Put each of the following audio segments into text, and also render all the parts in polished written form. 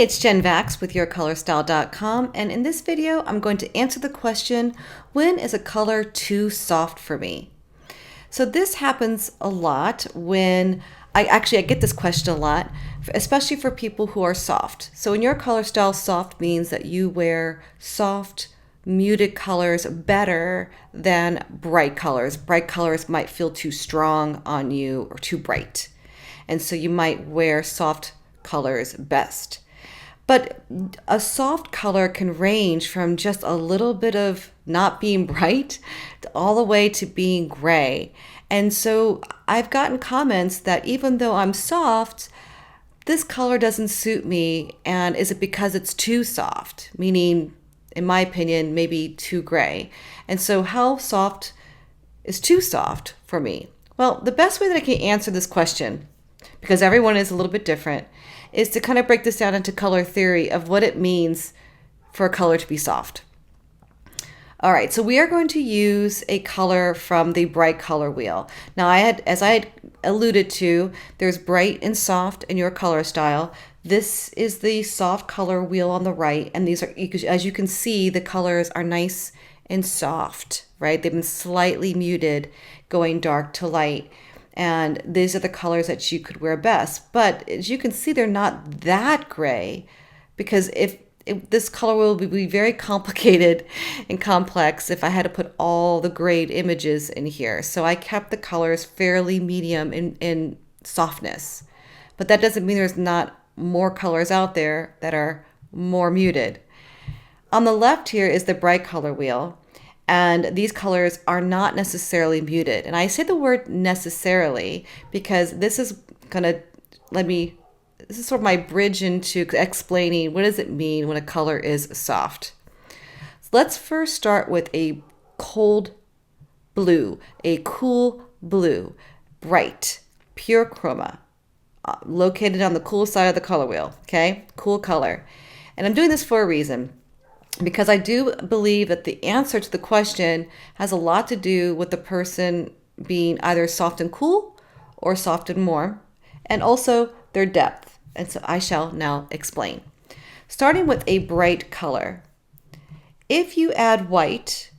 Hey, it's Jen Vax with YourColorStyle.com, and in this video, I'm going to answer the question, when is a color too soft for me? So this happens a lot when I get this question a lot, especially for people who are soft. So in your color style, soft means that you wear soft, muted colors better than bright colors. Bright colors might feel too strong on you or too bright. And so you might wear soft colors best. But a soft color can range from just a little bit of not being bright all the way to being gray. And so I've gotten comments that even though I'm soft, this color doesn't suit me. And is it because it's too soft? Meaning, in my opinion, maybe too gray. And so how soft is too soft for me? Well, the best way that I can answer this question, because everyone is a little bit different, is to kind of break this down into color theory of what it means for a color to be soft. All right, so we are going to use a color from the bright color wheel. Now, as I had alluded to, there's bright and soft in your color style. This is the soft color wheel on the right, and these are, as you can see, the colors are nice and soft, right? They've been slightly muted, going dark to light. And these are the colors that you could wear best. But as you can see, they're not that gray, because if this color will be very complicated and complex if I had to put all the grayed images in here. So I kept the colors fairly medium in softness. But that doesn't mean there's not more colors out there that are more muted. On the left here is the bright color wheel. And these colors are not necessarily muted. And I say the word necessarily because this is this is sort of my bridge into explaining what does it mean when a color is soft. So let's first start with a cold blue, a cool blue, bright, pure chroma, located on the cool side of the color wheel, okay? Cool color. And I'm doing this for a reason, because I do believe that the answer to the question has a lot to do with the person being either soft and cool or soft and warm, and also their depth. And so I shall now explain. Starting with a bright color. If you add white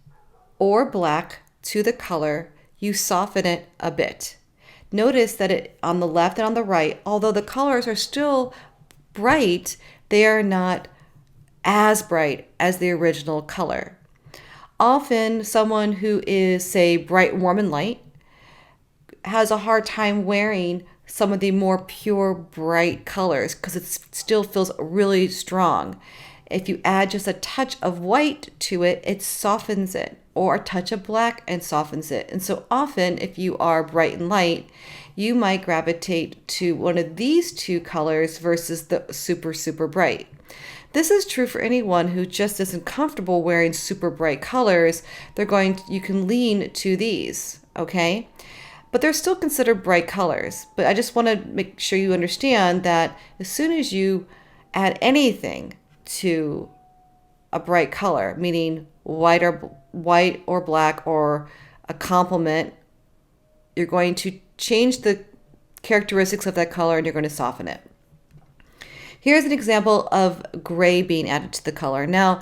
or black to the color, you soften it a bit. Notice that it on the left and on the right, although the colors are still bright, they are not as bright as the original color. Often someone who is, say, bright, warm, and light has a hard time wearing some of the more pure, bright colors because it still feels really strong. If you add just a touch of white to it, it softens it, or a touch of black and softens it. And so often, if you are bright and light, you might gravitate to one of these two colors versus the super, super bright. This is true for anyone who just isn't comfortable wearing super bright colors. You can lean to these, okay? But they're still considered bright colors. But I just want to make sure you understand that as soon as you add anything to a bright color, meaning white or black or a complement, you're going to change the characteristics of that color and you're going to soften it. Here's an example of gray being added to the color. Now,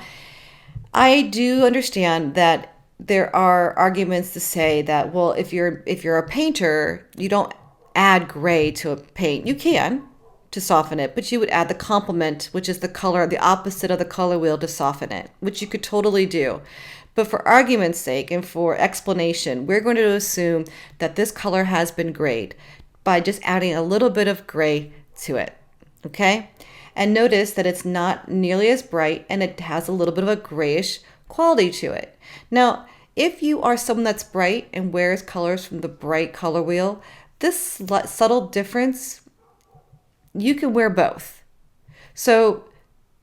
I do understand that there are arguments to say that, well, if you're a painter, you don't add gray to a paint. You can to soften it, but you would add the complement, which is the color, the opposite of the color wheel, to soften it, which you could totally do. But for argument's sake and for explanation, we're going to assume that this color has been grayed by just adding a little bit of gray to it, okay? And notice that it's not nearly as bright and it has a little bit of a grayish quality to it. Now, if you are someone that's bright and wears colors from the bright color wheel, this subtle difference, you can wear both. So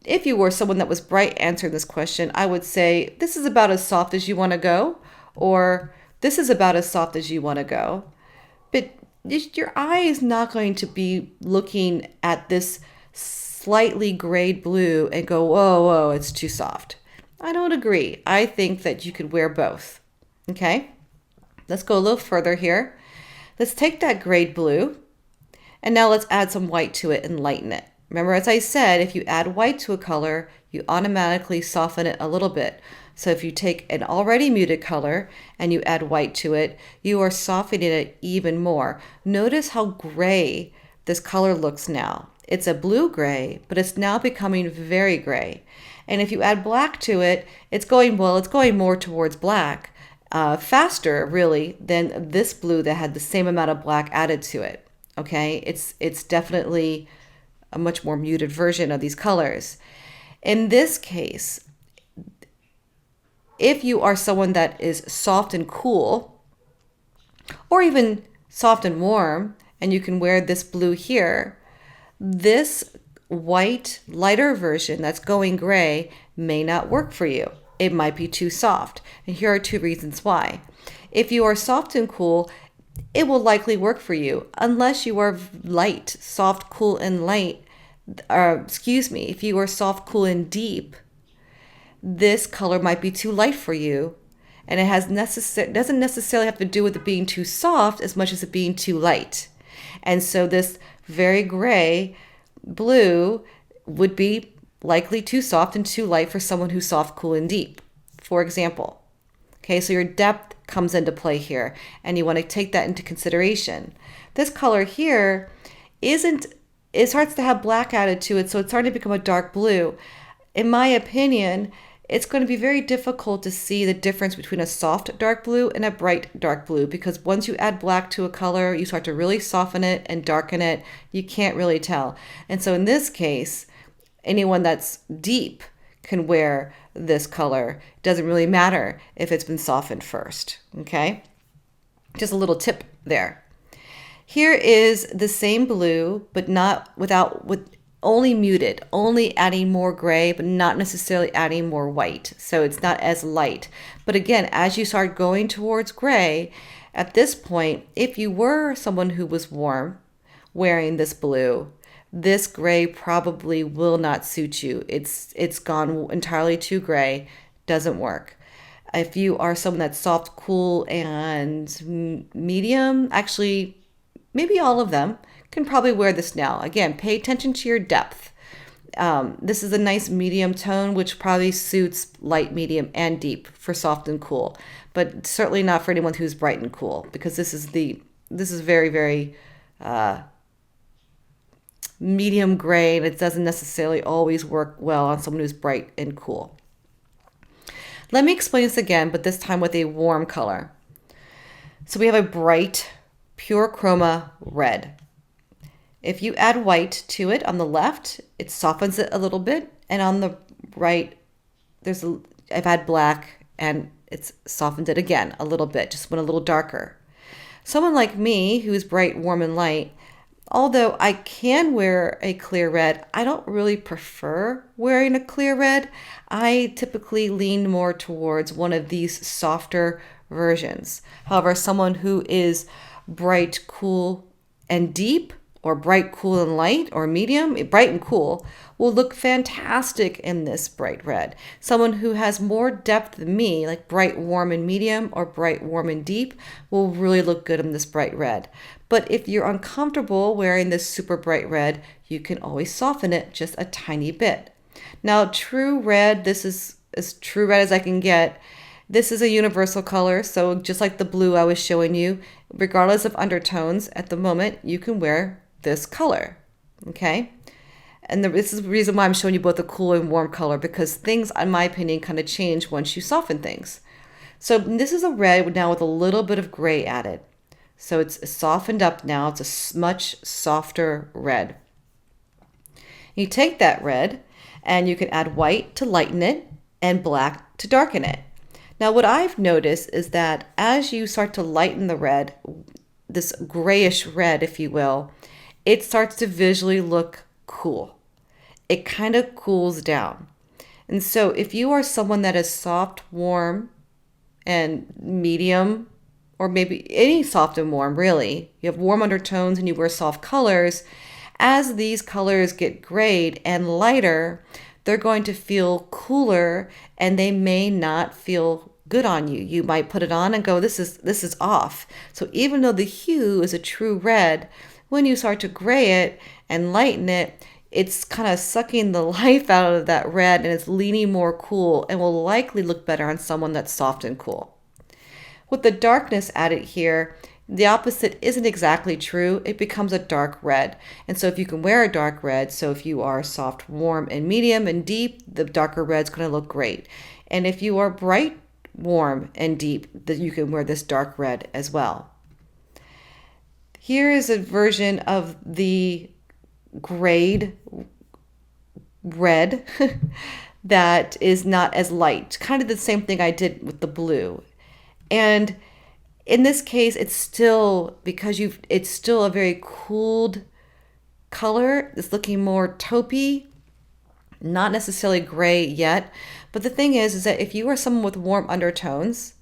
if you were someone that was bright answering this question, I would say this is about as soft as you want to go, or this is about as soft as you want to go. But your eye is not going to be looking at this slightly grayed blue and go, whoa, it's too soft. I don't agree. I think that you could wear both. Okay, let's go a little further here. Let's take that grayed blue and now let's add some white to it and lighten it. Remember, as I said, if you add white to a color, you automatically soften it a little bit. So if you take an already muted color and you add white to it, you are softening it even more. Notice how gray this color looks now. It's a blue gray, but it's now becoming very gray. And if you add black to it, it's going more towards black, faster really than this blue that had the same amount of black added to it. Okay, it's definitely a much more muted version of these colors. In this case, if you are someone that is soft and cool, or even soft and warm, and you can wear this blue here, this white, lighter version that's going gray may not work for you. It might be too soft. And here are two reasons why. If you are soft and cool, it will likely work for you unless you are light, soft, cool, and light. If you are soft, cool, and deep, this color might be too light for you. And it doesn't necessarily have to do with it being too soft as much as it being too light. And so this very gray blue would be likely too soft and too light for someone who's soft, cool, and deep, for example. Okay, so your depth comes into play here, and you want to take that into consideration. This color here it starts to have black added to it, so it's starting to become a dark blue. In my opinion, it's going to be very difficult to see the difference between a soft dark blue and a bright dark blue, because once you add black to a color, you start to really soften it and darken it. You can't really tell. And so in this case, anyone that's deep can wear this color. It doesn't really matter if it's been softened first. Okay? Just a little tip there. Here is the same blue, but with only muted, only adding more gray, but not necessarily adding more white. So it's not as light. But again, as you start going towards gray, at this point, if you were someone who was warm wearing this blue, this gray probably will not suit you. It's gone entirely too gray, doesn't work. If you are someone that's soft, cool, and medium, actually, maybe all of them can probably wear this now. Again, pay attention to your depth. This is a nice medium tone, which probably suits light, medium, and deep for soft and cool, but certainly not for anyone who's bright and cool, because this is very, very medium gray, and it doesn't necessarily always work well on someone who's bright and cool. Let me explain this again, but this time with a warm color. So we have a bright, pure chroma red. If you add white to it on the left, it softens it a little bit, and on the right, I've had black, and it's softened it again a little bit, just went a little darker. Someone like me, who's bright, warm, and light, although I can wear a clear red, I don't really prefer wearing a clear red. I typically lean more towards one of these softer versions. However, someone who is bright, cool, and deep, or bright, cool, and light, or medium, bright and cool, will look fantastic in this bright red. Someone who has more depth than me, like bright, warm, and medium, or bright, warm, and deep, will really look good in this bright red. But if you're uncomfortable wearing this super bright red, you can always soften it just a tiny bit. Now, true red, this is as true red as I can get. This is a universal color, so just like the blue I was showing you, regardless of undertones, at the moment, you can wear this color, okay? And this is the reason why I'm showing you both the cool and warm color, because things, in my opinion, kind of change once you soften things. So this is a red now with a little bit of gray added. So it's softened up now. It's a much softer red. You take that red and you can add white to lighten it and black to darken it. Now what I've noticed is that as you start to lighten the red, this grayish red, if you will, it starts to visually look cool. It kind of cools down. And so if you are someone that is soft, warm, and medium, or maybe any soft and warm, really, you have warm undertones and you wear soft colors, as these colors get grayed and lighter, they're going to feel cooler and they may not feel good on you. You might put it on and go, this is off. So even though the hue is a true red, when you start to gray it and lighten it, it's kind of sucking the life out of that red and it's leaning more cool and will likely look better on someone that's soft and cool. With the darkness added here, the opposite isn't exactly true. It becomes a dark red. And so if you can wear a dark red, so if you are soft, warm, and medium and deep, the darker red's going to look great. And if you are bright, warm, and deep, then you can wear this dark red as well. Here is a version of the grade red that is not as light. Kind of the same thing I did with the blue. And in this case, it's still, because it's still a very cooled color. It's looking more taupey, not necessarily gray yet. But the thing is that if you are someone with warm undertones,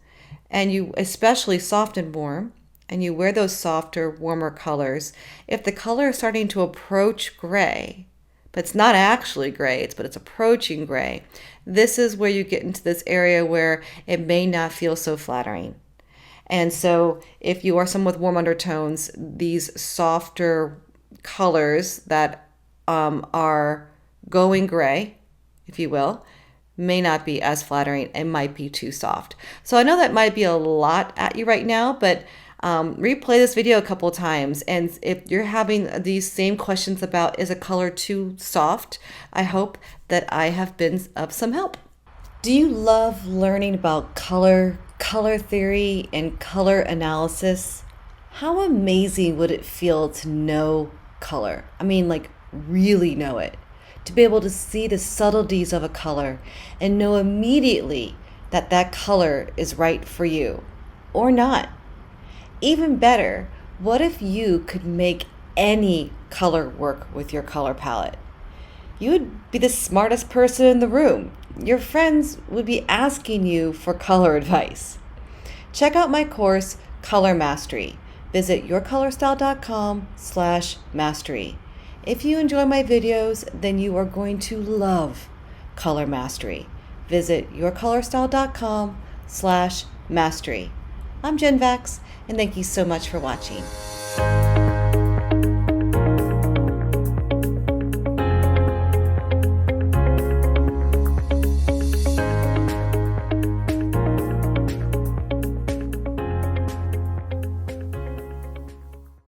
and you especially soft and warm, and you wear those softer, warmer colors, if the color is starting to approach gray, but it's not actually gray, but it's approaching gray, this is where you get into this area where it may not feel so flattering. And so if you are someone with warm undertones, these softer colors that are going gray, if you will, may not be as flattering and might be too soft. So I know that might be a lot at you right now, but replay this video a couple of times. And if you're having these same questions about, is a color too soft, I hope that I have been of some help. Do you love learning about color theory, and color analysis? How amazing would it feel to know color? I mean, like really know it. To be able to see the subtleties of a color and know immediately that that color is right for you or not. Even better, what if you could make any color work with your color palette? You would be the smartest person in the room. Your friends would be asking you for color advice. Check out my course, Color Mastery. Visit yourcolorstyle.com/mastery. If you enjoy my videos, then you are going to love Color Mastery. Visit yourcolorstyle.com/mastery. I'm Jen Vax, and thank you so much for watching.